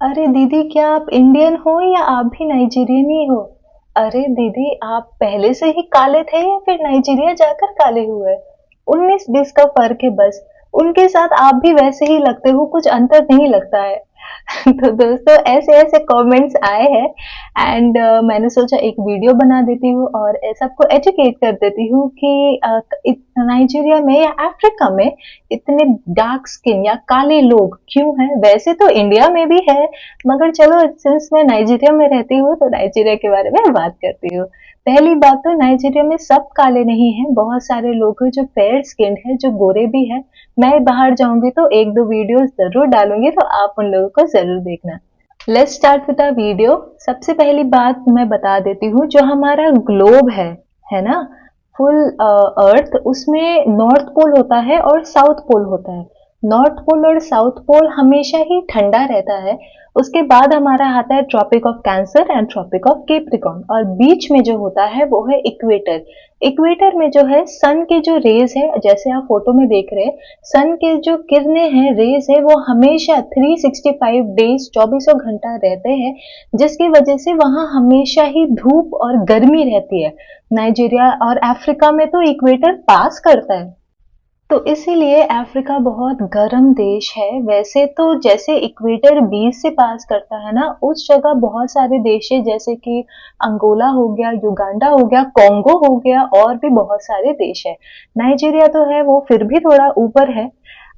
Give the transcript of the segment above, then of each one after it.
अरे दीदी, क्या आप इंडियन हो या आप भी नाइजीरियन ही हो? अरे दीदी, आप पहले से ही काले थे या फिर नाइजीरिया जाकर काले हुए? 19-20 का फर्क है बस। उनके साथ आप भी वैसे ही लगते हो, कुछ अंतर नहीं लगता है। तो दोस्तों, ऐसे ऐसे कमेंट्स आए हैं एंड मैंने सोचा एक वीडियो बना देती हूँ और सबको एजुकेट कर देती हूँ कि नाइजीरिया में या अफ्रीका में इतने डार्क स्किन या काले लोग क्यों हैं। वैसे तो इंडिया में भी है, मगर चलो सिंस मैं नाइजीरिया में रहती हूँ तो नाइजीरिया के बारे में बात करती हूँ। पहली बात तो नाइजीरिया में सब काले नहीं हैं, बहुत सारे लोग हैं जो फेयर स्किन्ड है, जो गोरे भी हैं। मैं बाहर जाऊंगी तो एक दो वीडियोस जरूर डालूंगी, तो आप उन लोगों को जरूर देखना। Let's start with a video. सबसे पहली बात मैं बता देती हूँ, जो हमारा ग्लोब है ना, फुल अर्थ, उसमें नॉर्थ पोल होता है और साउथ पोल होता है। नॉर्थ पोल और साउथ पोल हमेशा ही ठंडा रहता है। उसके बाद हमारा आता है Tropic of Cancer and Tropic of Capricorn, और बीच में जो होता है वो है इक्वेटर। इक्वेटर में जो है सन के जो रेज है, जैसे आप फोटो में देख रहे हैं, सन के जो किरणें हैं, रेज है, वो हमेशा 365 डेज, 24 घंटा रहते हैं, जिसकी वजह से वहां हमेशा ही धूप और गर्मी रहती है। नाइजीरिया और अफ्रीका में तो इक्वेटर पास करता है, तो इसीलिए अफ्रीका बहुत गर्म देश है। वैसे तो जैसे इक्वेटर 20 से पास करता है ना, उस जगह बहुत सारे देश है, जैसे कि अंगोला हो गया, युगांडा हो गया, कॉन्गो हो गया, और भी बहुत सारे देश है। नाइजीरिया तो है वो फिर भी थोड़ा ऊपर है,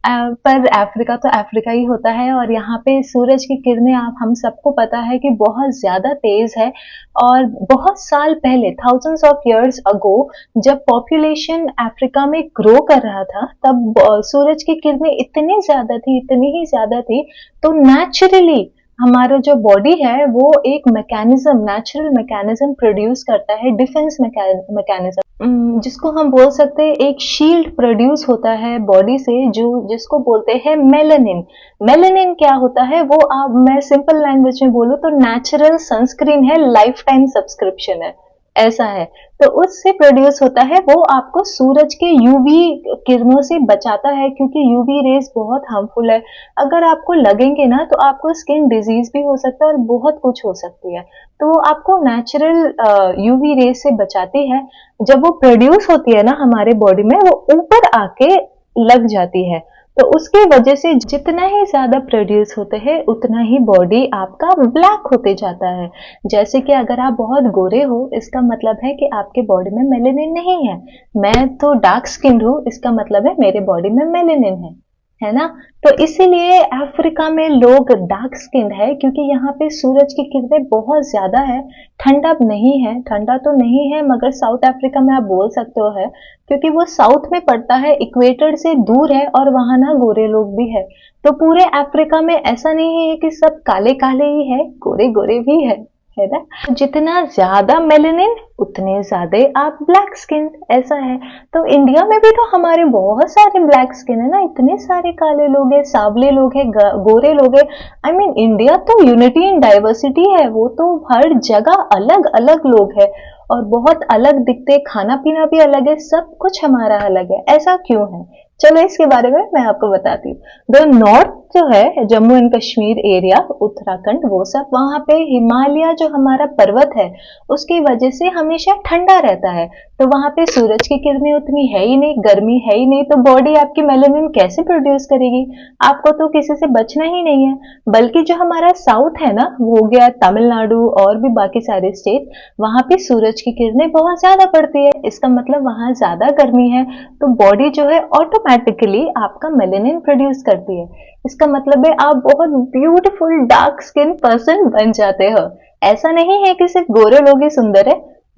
पर अफ्रीका तो अफ्रीका ही होता है। और यहाँ पे सूरज की किरणें, आप हम सबको पता है कि बहुत ज्यादा तेज है। और बहुत साल पहले, थाउजेंड्स ऑफ इयर्स अगो, जब पॉपुलेशन अफ्रीका में ग्रो कर रहा था, तब सूरज की किरणें इतनी ज्यादा थी, इतनी ही ज्यादा थी, तो नेचुरली हमारा जो बॉडी है वो एक मैकेनिज्म, नेचुरल मैकेनिज्म प्रोड्यूस करता है, डिफेंस मैकेनिज्म, जिसको हम बोल सकते हैं एक शील्ड प्रोड्यूस होता है बॉडी से, जो जिसको बोलते हैं मेलानिन। मेलानिन क्या होता है वो, आप मैं सिंपल लैंग्वेज में बोलूं तो नेचुरल सनस्क्रीन है, लाइफ टाइम सब्सक्रिप्शन है, ऐसा है। तो उससे प्रोड्यूस होता है, वो आपको सूरज के यूवी किरणों से बचाता है, क्योंकि यूवी रेज बहुत हार्मफुल है। अगर आपको लगेंगे ना तो आपको स्किन डिजीज भी हो सकता है और बहुत कुछ हो सकती है। तो वो आपको नेचुरल यूवी रेज से बचाती है। जब वो प्रोड्यूस होती है ना हमारे बॉडी में, वो ऊपर आके लग जाती है, तो उसकी वजह से जितना ही ज्यादा प्रोड्यूस होते हैं उतना ही बॉडी आपका ब्लैक होते जाता है। जैसे कि अगर आप बहुत गोरे हो, इसका मतलब है कि आपके बॉडी में मेलेनिन नहीं है। मैं तो डार्क स्किन हूँ, इसका मतलब है मेरे बॉडी में मेलेनिन है ना। तो इसीलिए अफ्रीका में लोग डार्क स्किन है, क्योंकि यहाँ पे सूरज की किरणें बहुत ज्यादा है। ठंडा नहीं है, ठंडा तो नहीं है, मगर साउथ अफ्रीका में आप बोल सकते हो है, क्योंकि वो साउथ में पड़ता है, इक्वेटर से दूर है, और वहां ना गोरे लोग भी है। तो पूरे अफ्रीका में ऐसा नहीं है कि सब काले काले ही है, गोरे गोरे भी है ना। जितना ज्यादा मेलेनिन उतने ज्यादा आप ब्लैक स्किन, ऐसा है। तो इंडिया में भी तो हमारे बहुत सारे ब्लैक स्किन है ना, इतने सारे काले लोग हैं, सांवले लोग हैं, गोरे लोग हैं। आई मीन इंडिया तो यूनिटी इन डाइवर्सिटी है, वो तो हर जगह अलग अलग लोग है और बहुत अलग दिखते, खाना पीना भी अलग है, सब कुछ हमारा अलग है। ऐसा क्यों है, चलो इसके बारे में मैं आपको बताती हूँ। द नॉर्थ जो है, जम्मू एंड कश्मीर एरिया, उत्तराखंड, वो सब, वहां पे हिमालय जो हमारा पर्वत है, उसकी वजह से हमेशा ठंडा रहता है। तो वहां पे सूरज की किरणें उतनी है ही नहीं, गर्मी है ही नहीं, तो बॉडी आपकी मेलानिन कैसे प्रोड्यूस करेगी? आपको तो किसी से बचना ही नहीं है। बल्कि जो हमारा साउथ है ना, वो हो गया तमिलनाडु और भी बाकी सारे स्टेट, वहां पे सूरज की किरणें बहुत ज्यादा पड़ती है, इसका मतलब वहां ज्यादा गर्मी है, तो बॉडी जो है ऑटोमेटिकली आपका मेलेनिन प्रोड्यूस करती है। इसका मतलब है आप बहुत ब्यूटीफुल डार्क स्किन पर्सन बन जाते हो। ऐसा नहीं है कि सिर्फ गोरे लोग ही सुंदर है,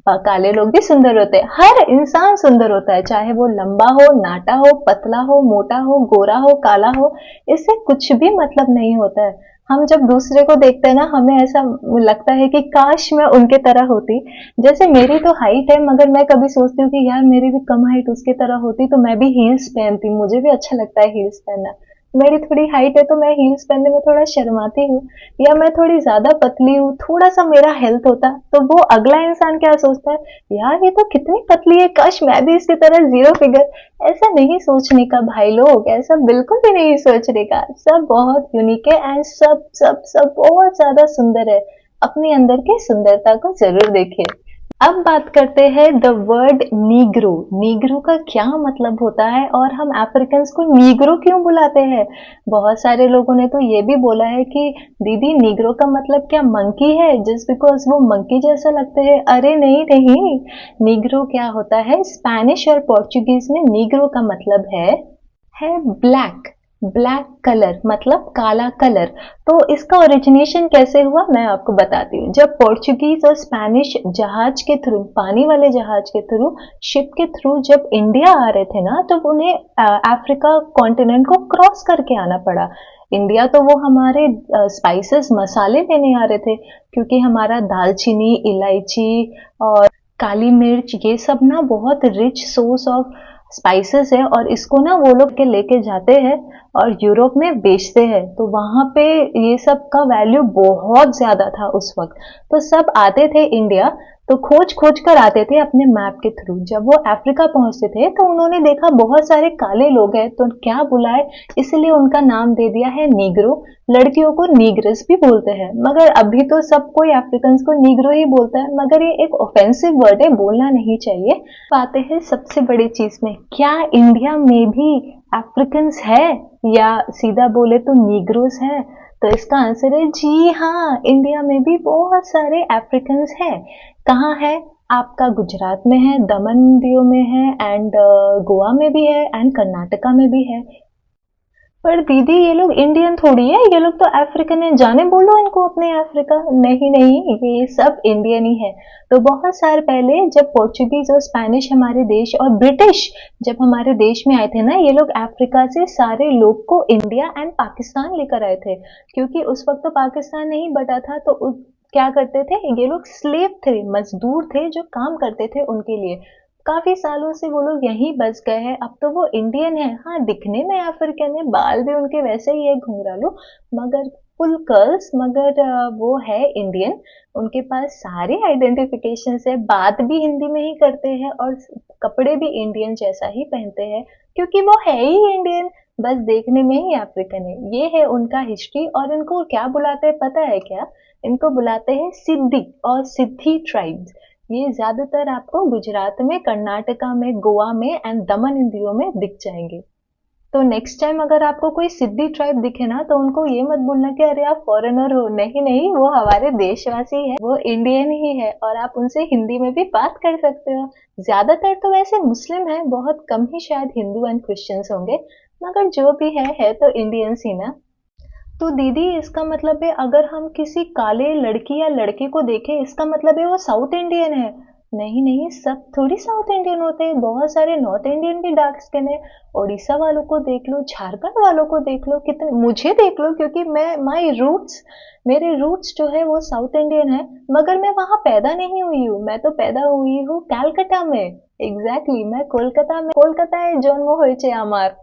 काले लोग भी सुंदर होते हैं। हर इंसान सुंदर होता है, चाहे वो लंबा हो, नाटा हो, पतला हो, मोटा हो, गोरा हो, काला हो, इससे कुछ भी मतलब नहीं होता है। हम जब दूसरे को देखते हैं ना, हमें ऐसा लगता है कि काश मैं उनके तरह होती। जैसे मेरी तो हाइट है, मगर मैं कभी सोचती हूँ कि यार मेरी भी कम हाइट उसके तरह होती तो मैं भी हील्स पहनती, मुझे भी अच्छा लगता है हील्स पहनना। मेरी थोड़ी हाइट है तो मैं हील्स पहनने में थोड़ा शर्माती हूँ, या मैं थोड़ी ज्यादा पतली हूँ, थोड़ा सा मेरा हेल्थ होता तो वो अगला इंसान क्या सोचता है, यार ये तो कितनी पतली है, काश मैं भी इसकी तरह जीरो फिगर। ऐसा नहीं सोचने का भाई लोग, ऐसा बिल्कुल भी नहीं सोचने का। सब बहुत यूनिक है एंड सब सब सब बहुत ज्यादा सुंदर है। अपने अंदर की सुंदरता को जरूर देखिए। अब बात करते हैं द वर्ड नीग्रो। नीग्रो का क्या मतलब होता है और हम अफ्रीकन्स को नीग्रो क्यों बुलाते हैं? बहुत सारे लोगों ने तो ये भी बोला है कि दीदी नीग्रो का मतलब क्या मंकी है, जस्ट बिकॉज वो मंकी जैसा लगते हैं। अरे नहीं नहीं, नीग्रो क्या होता है, स्पेनिश और पोर्चुगीज में नीग्रो का मतलब है ब्लैक। ब्लैक कलर मतलब काला कलर। तो इसका ओरिजिनेशन कैसे हुआ मैं आपको बताती हूँ। जब पोर्चुगीज और स्पेनिश जहाज के थ्रू, पानी वाले जहाज के थ्रू, शिप के थ्रू जब इंडिया आ रहे थे ना, तो उन्हें अफ्रीका कॉन्टिनेंट को क्रॉस करके आना पड़ा। इंडिया तो वो हमारे स्पाइसेस मसाले लेने आ रहे थे, क्योंकि हमारा दालचीनी, इलायची और काली मिर्च ये सब ना बहुत रिच सोर्स ऑफ स्पाइसेस है, और इसको ना वो लोग के लेके जाते हैं और यूरोप में बेचते हैं। तो वहां पे ये सब का वैल्यू बहुत ज्यादा था उस वक्त। तो सब आते थे इंडिया, तो खोज खोज कर आते थे अपने मैप के थ्रू। जब वो अफ्रीका पहुंचते थे तो उन्होंने देखा बहुत सारे काले लोग हैं, तो क्या बुलाए, इसलिए उनका नाम दे दिया है नीग्रो। लड़कियों को नीग्रस भी बोलते हैं, मगर अभी तो सब कोई अफ्रीकन को नीग्रो ही बोलता है, मगर ये एक ऑफेंसिव वर्ड है, बोलना नहीं चाहिए। आते हैं सबसे बड़ी चीज में, क्या इंडिया में भी अफ्रीकन्स है, या सीधा बोले तो नीग्रोस है? तो इसका आंसर है जी हाँ, इंडिया में भी बहुत सारे अफ्रीकन्स हैं। कहाँ है? आपका गुजरात में है, दमन दीव में है, एंड गोवा में भी है, एंड कर्नाटका में भी है। पर दीदी ये लोग इंडियन थोड़ी है, ये लोग तो अफ्रीकन है, जाने बोलो इनको अपने अफ्रीका। नहीं नहीं, ये सब इंडियन ही है। तो बहुत साल पहले जब पोर्चुगीज और स्पेनिश हमारे देश, और ब्रिटिश जब हमारे देश में आए थे ना, ये लोग अफ्रीका से सारे लोग को इंडिया एंड पाकिस्तान लेकर आए थे, क्योंकि उस वक्त तो पाकिस्तान नहीं बटा था। तो क्या करते थे ये लोग, स्लेव थे, मजदूर थे जो काम करते थे उनके लिए। काफी सालों से वो लोग यहीं बस गए हैं, अब तो वो इंडियन है। हाँ, दिखने में अफ्रीकन है, बाल भी उनके वैसे ही है घुंघरालू, मगर फुल कर्ल्स, मगर वो है इंडियन। उनके पास सारी आइडेंटिफिकेशन है, बात भी हिंदी में ही करते हैं, और कपड़े भी इंडियन जैसा ही पहनते हैं, क्योंकि वो है ही इंडियन, बस देखने में ही अफ्रीकन है। ये है उनका हिस्ट्री। और इनको क्या बुलाते हैं पता है क्या? इनको बुलाते हैं सिद्दी और सिद्धी ट्राइब्स। ये ज्यादातर आपको गुजरात में, कर्नाटका में, गोवा में एंड दमन एंड दीव में दिख जाएंगे। तो नेक्स्ट टाइम अगर आपको कोई सिद्धि ट्राइब दिखे ना, तो उनको ये मत बोलना कि अरे आप फॉरेनर हो। नहीं नहीं, वो हमारे देशवासी है, वो इंडियन ही है, और आप उनसे हिंदी में भी बात कर सकते हो। ज्यादातर तो वैसे मुस्लिम है, बहुत कम ही शायद हिंदू एंड क्रिश्चियंस होंगे, मगर जो भी है तो इंडियंस ही ना। तो दीदी इसका मतलब है, अगर हम किसी काले लड़की या लड़के को देखें, इसका मतलब है वो साउथ इंडियन है? नहीं नहीं, सब थोड़ी साउथ इंडियन होते हैं, बहुत सारे नॉर्थ इंडियन भी डार्क स्किन है। उड़ीसा वालों को देख लो, झारखंड वालों को देख लो, कितने, मुझे देख लो, क्योंकि मैं, माई रूट्स, मेरे रूट्स जो है वो साउथ इंडियन है, मगर मैं वहां पैदा नहीं हुई हूँ। मैं तो पैदा हुई हूँ कैलकाटा में। एग्जैक्टली, मैं कोलकाता में, कोलकाता है जन्म होइचे आमार।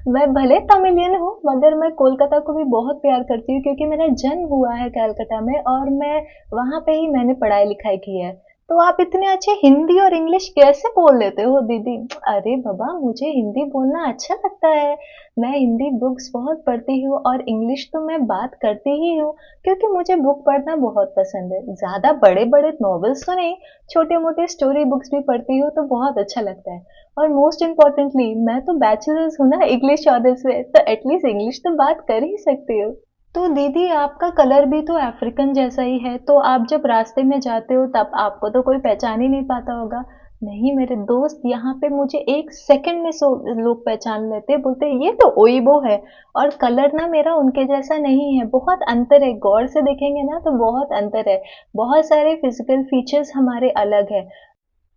मैं भले तमिलियन हूँ, मगर मैं कोलकाता को भी बहुत प्यार करती हूँ, क्योंकि मेरा जन्म हुआ है कलकत्ता में, और मैं वहां पे ही मैंने पढ़ाई लिखाई की है। तो आप इतने अच्छे हिंदी और इंग्लिश कैसे बोल लेते हो दीदी? अरे बाबा, मुझे हिंदी बोलना अच्छा लगता है। मैं हिंदी बुक्स बहुत पढ़ती हूँ, और इंग्लिश तो मैं बात करती ही हूँ, क्योंकि मुझे बुक पढ़ना बहुत पसंद है। ज्यादा बड़े बड़े नॉवेल्स तो नहीं, छोटे मोटे स्टोरी बुक्स भी पढ़ती हूँ, तो बहुत अच्छा लगता है। और मोस्ट इम्पोर्टेंटली, मैं तो बैचलर्स हूँ ना इंग्लिश ऑनर्स में, तो एटलीस्ट इंग्लिश तो बात कर ही सकती हो। तो दीदी आपका कलर भी तो अफ्रीकन जैसा ही है, तो आप जब रास्ते में जाते हो तब आपको तो कोई पहचान ही नहीं पाता होगा। नहीं मेरे दोस्त, यहाँ पे मुझे एक सेकंड में लोग पहचान लेते, बोलते ये तो ओइबो है। और कलर ना मेरा उनके जैसा नहीं है, बहुत अंतर है, गौर से देखेंगे ना तो बहुत अंतर है। बहुत सारे फिजिकल फीचर्स हमारे अलग है।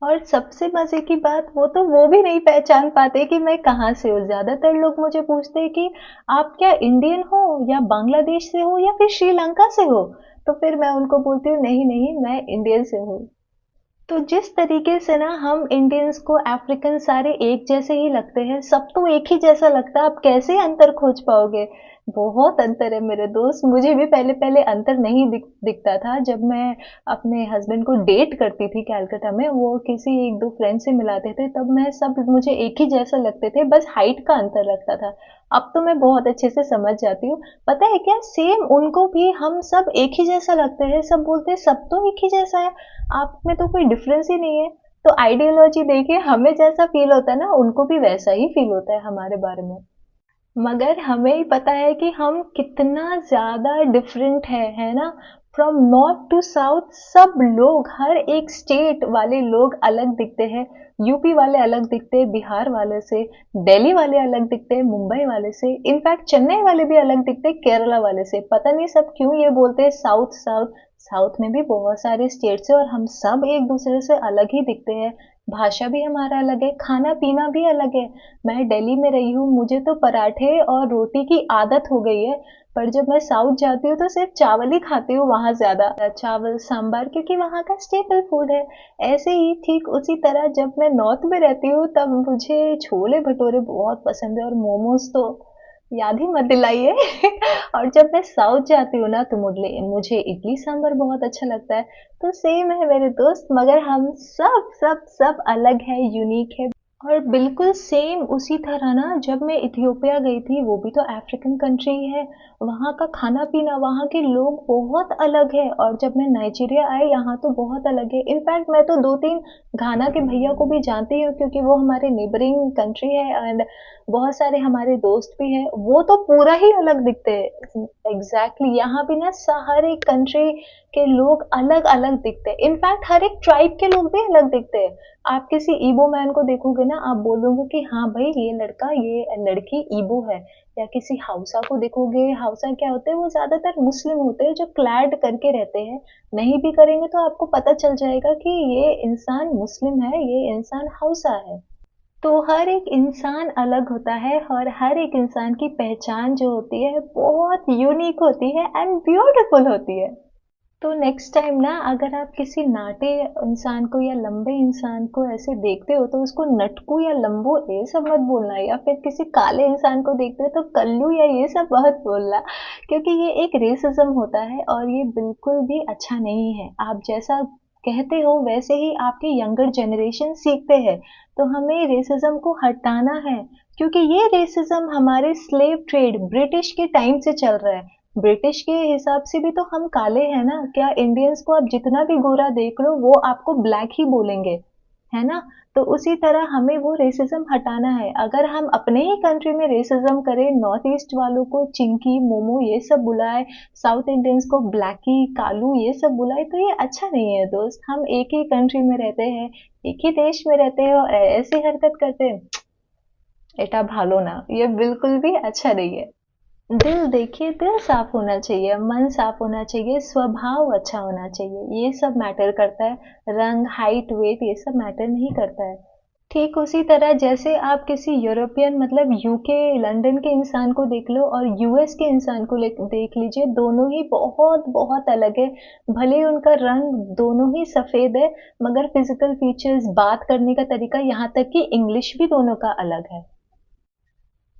और सबसे मजे की बात, वो तो वो भी नहीं पहचान पाते कि मैं कहाँ से हूँ। ज्यादातर लोग मुझे पूछते हैं कि आप क्या इंडियन हो, या बांग्लादेश से हो, या फिर श्रीलंका से हो? तो फिर मैं उनको बोलती हूँ नहीं नहीं, मैं इंडियन से हूँ। तो जिस तरीके से ना हम इंडियंस को अफ्रीकन सारे एक जैसे ही लगते हैं, सब तो एक ही जैसा लगता है, आप कैसे अंतर खोज पाओगे? बहुत अंतर है मेरे दोस्त। मुझे भी पहले पहले अंतर नहीं दिखता था। जब मैं अपने हस्बैंड को डेट करती थी कलकत्ता में, वो किसी एक दो फ्रेंड से मिलाते थे, तब मैं सब मुझे एक ही जैसा लगते थे, बस हाइट का अंतर लगता था। अब तो मैं बहुत अच्छे से समझ जाती हूँ। पता है क्या, सेम उनको भी हम सब एक ही जैसा लगते हैं। सब बोलते हैं सब तो एक ही जैसा है, आप में तो कोई डिफरेंस ही नहीं है। तो आइडियोलॉजी देखिए, हमें जैसा फील होता है ना, उनको भी वैसा ही फील होता है हमारे बारे में। मगर हमें ही पता है कि हम कितना ज्यादा डिफरेंट है ना। फ्रॉम नॉर्थ टू साउथ सब लोग, हर एक स्टेट वाले लोग अलग दिखते हैं। यूपी वाले अलग दिखते हैं बिहार वाले से, दिल्ली वाले अलग दिखते हैं मुंबई वाले से, इनफैक्ट चेन्नई वाले भी अलग दिखते हैं केरला वाले से। पता नहीं सब क्यों ये बोलते हैं साउथ साउथ। साउथ में भी बहुत सारे स्टेट्स है और हम सब एक दूसरे से अलग ही दिखते हैं। भाषा भी हमारा अलग है, खाना पीना भी अलग है। मैं दिल्ली में रही हूँ, मुझे तो पराठे और रोटी की आदत हो गई है। पर जब मैं साउथ जाती हूँ तो सिर्फ चावल ही खाती हूँ वहां, ज्यादा चावल सांभर, क्योंकि वहां का स्टेपल फूड है। ऐसे ही ठीक उसी तरह जब मैं नॉर्थ में रहती हूँ तब मुझे छोले भटूरे बहुत पसंद है, और मोमोज तो याद ही मत दिलाइए। और जब मैं साउथ जाती हूँ ना तो मुझे मुझे इडली सांभर बहुत अच्छा लगता है। तो सेम है मेरे दोस्त, मगर हम सब सब सब अलग है, यूनिक है। और बिल्कुल सेम उसी तरह ना, जब मैं इथियोपिया गई थी, वो भी तो अफ्रीकन कंट्री है, वहाँ का खाना पीना, वहाँ के लोग बहुत अलग है। और जब मैं नाइजीरिया आई, यहाँ तो बहुत अलग है। इनफैक्ट मैं तो दो तीन घाना के भैया को भी जानती हूँ, क्योंकि वो हमारे नेबरिंग कंट्री है, एंड बहुत सारे हमारे दोस्त भी हैं। वो तो पूरा ही अलग दिखते हैं। एग्जैक्टली यहाँ भी ना हर एक कंट्री के लोग अलग अलग दिखते हैं। इनफैक्ट हर एक ट्राइब के लोग भी अलग दिखते हैं। आप किसी ईबो मैन को देखोगे ना, आप बोलोगे कि हाँ भाई ये लड़का ये लड़की ईबो है। या किसी हाउसा को देखोगे, हाउसा क्या होते हैं, वो ज्यादातर मुस्लिम होते हैं जो क्लैड करके रहते हैं। नहीं भी करेंगे तो आपको पता चल जाएगा कि ये इंसान मुस्लिम है, ये इंसान हाउसा है। तो हर एक इंसान अलग होता है, और हर एक इंसान की पहचान जो होती है बहुत यूनिक होती है एंड ब्यूटीफुल होती है। तो नेक्स्ट टाइम ना, अगर आप किसी नाटे इंसान को या लंबे इंसान को ऐसे देखते हो तो उसको नटकू या लंबू ये सब मत बोलना, या फिर किसी काले इंसान को देखते हो तो कल्लू या ये सब मत बोलना, क्योंकि ये एक रेसिज्म होता है और ये बिल्कुल भी अच्छा नहीं है। आप जैसा कहते हो वैसे ही आपके यंगर जनरेशन सीखते हैं। तो हमें रेसिज्म को हटाना है, क्योंकि ये रेसिज्म हमारे स्लेव ट्रेड ब्रिटिश के टाइम से चल रहा है। ब्रिटिश के हिसाब से भी तो हम काले हैं ना। क्या इंडियंस को आप जितना भी गोरा देख लो, वो आपको ब्लैक ही बोलेंगे, है ना। तो उसी तरह हमें वो रेसिज्म हटाना है। अगर हम अपने ही कंट्री में रेसिज्म करें, नॉर्थ ईस्ट वालों को चिंकी मोमो ये सब बुलाए, साउथ इंडियंस को ब्लैकी कालू ये सब बुलाए, तो ये अच्छा नहीं है दोस्त। हम एक ही कंट्री में रहते हैं, एक ही देश में रहते हैं, और ऐसी हरकत करते हैं, एटा भालो ना, ये बिल्कुल भी अच्छा नहीं है। दिल देखिए, दिल साफ होना चाहिए, मन साफ होना चाहिए, स्वभाव अच्छा होना चाहिए, ये सब मैटर करता है। रंग, हाइट, वेट ये सब मैटर नहीं करता है। ठीक उसी तरह जैसे आप किसी यूरोपियन मतलब यूके लंदन के इंसान को देख लो और यूएस के इंसान को देख लीजिए, दोनों ही बहुत बहुत अलग है। भले ही उनका रंग दोनों ही सफेद है, मगर फिजिकल फीचर्स, बात करने का तरीका, यहाँ तक कि इंग्लिश भी दोनों का अलग है।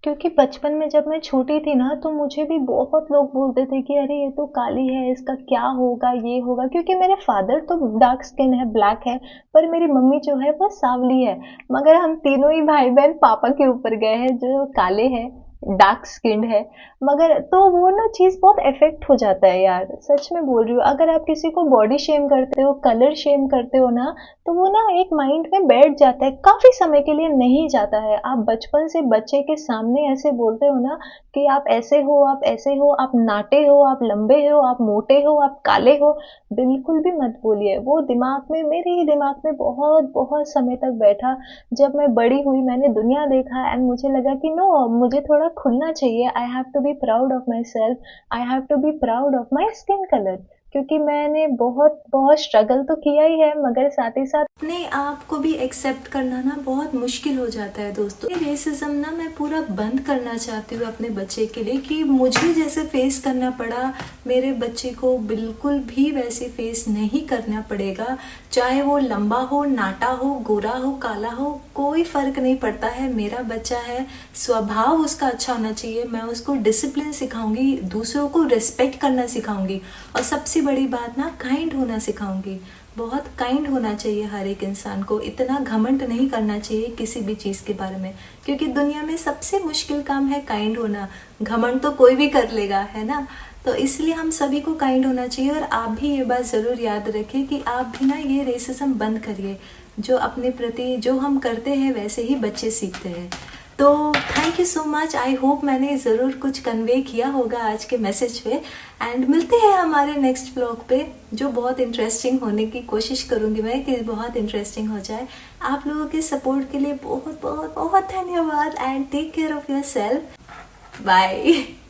क्योंकि बचपन में जब मैं छोटी थी ना, तो मुझे भी बहुत लोग बोलते थे कि अरे ये तो काली है, इसका क्या होगा, ये होगा, क्योंकि मेरे फादर तो डार्क स्किन है, ब्लैक है, पर मेरी मम्मी जो है वो सांवली है। मगर हम तीनों ही भाई बहन पापा के ऊपर गए हैं जो काले हैं, डार्क स्किन्ड है। मगर तो वो ना चीज बहुत इफेक्ट हो जाता है यार, सच में बोल रही हूँ। अगर आप किसी को बॉडी शेम करते हो, कलर शेम करते हो ना, तो वो ना एक माइंड में बैठ जाता है, काफी समय के लिए नहीं जाता है। आप बचपन से बच्चे के सामने ऐसे बोलते हो ना कि आप ऐसे हो, आप ऐसे हो, आप नाटे हो, आप लंबे हो, आप मोटे हो, आप काले हो, बिल्कुल भी मत बोलिए। वो दिमाग में, मेरे ही दिमाग में बहुत बहुत समय तक बैठा। जब मैं बड़ी हुई, मैंने दुनिया देखा एंड मुझे लगा कि नो, मुझे थोड़ा खुलना चाहिए। I have to be proud of myself, I have to be proud of my skin colour. क्योंकि मैंने बहुत बहुत स्ट्रगल तो किया ही है, मगर साथ ही साथ अपने आप को भी एक्सेप्ट करना ना बहुत मुश्किल हो जाता है दोस्तों। ये रेसिज्म ना मैं पूरा बंद करना चाहती हूँ अपने बच्चे के लिए, कि मुझे जैसे फेस करना पड़ा मेरे बच्चे को बिल्कुल भी वैसे फेस नहीं करना पड़ेगा। चाहे वो लंबा हो, नाटा हो, गोरा हो, काला हो, कोई फर्क नहीं पड़ता है। मेरा बच्चा है, स्वभाव उसका अच्छा होना चाहिए। मैं उसको डिसिप्लिन सिखाऊंगी, दूसरों को रिस्पेक्ट करना सिखाऊंगी, और सबसे बड़ी बात ना, काइंड होना सिखाऊंगी। बहुत काइंड होना चाहिए हर एक इंसान को, इतना घमंड नहीं करना चाहिए किसी भी चीज़ के बारे में, क्योंकि दुनिया में सबसे मुश्किल काम है काइंड होना। घमंड तो कोई भी कर लेगा, है ना। तो इसलिए हम सभी को काइंड होना चाहिए। और आप भी ये बात ज़रूर याद रखें कि आप भी ना ये रेसिज्म बंद करिए। जो अपने प्रति जो हम करते हैं वैसे ही बच्चे सीखते हैं। तो thank you so much. I hope मैंने ज़रूर कुछ कन्वे किया होगा आज के मैसेज पे। एंड मिलते हैं हमारे नेक्स्ट ब्लॉग पे, जो बहुत इंटरेस्टिंग होने की कोशिश करूँगी मैं कि बहुत इंटरेस्टिंग हो जाए। आप लोगों के सपोर्ट के लिए बहुत बहुत बहुत धन्यवाद। And take care of yourself. Bye.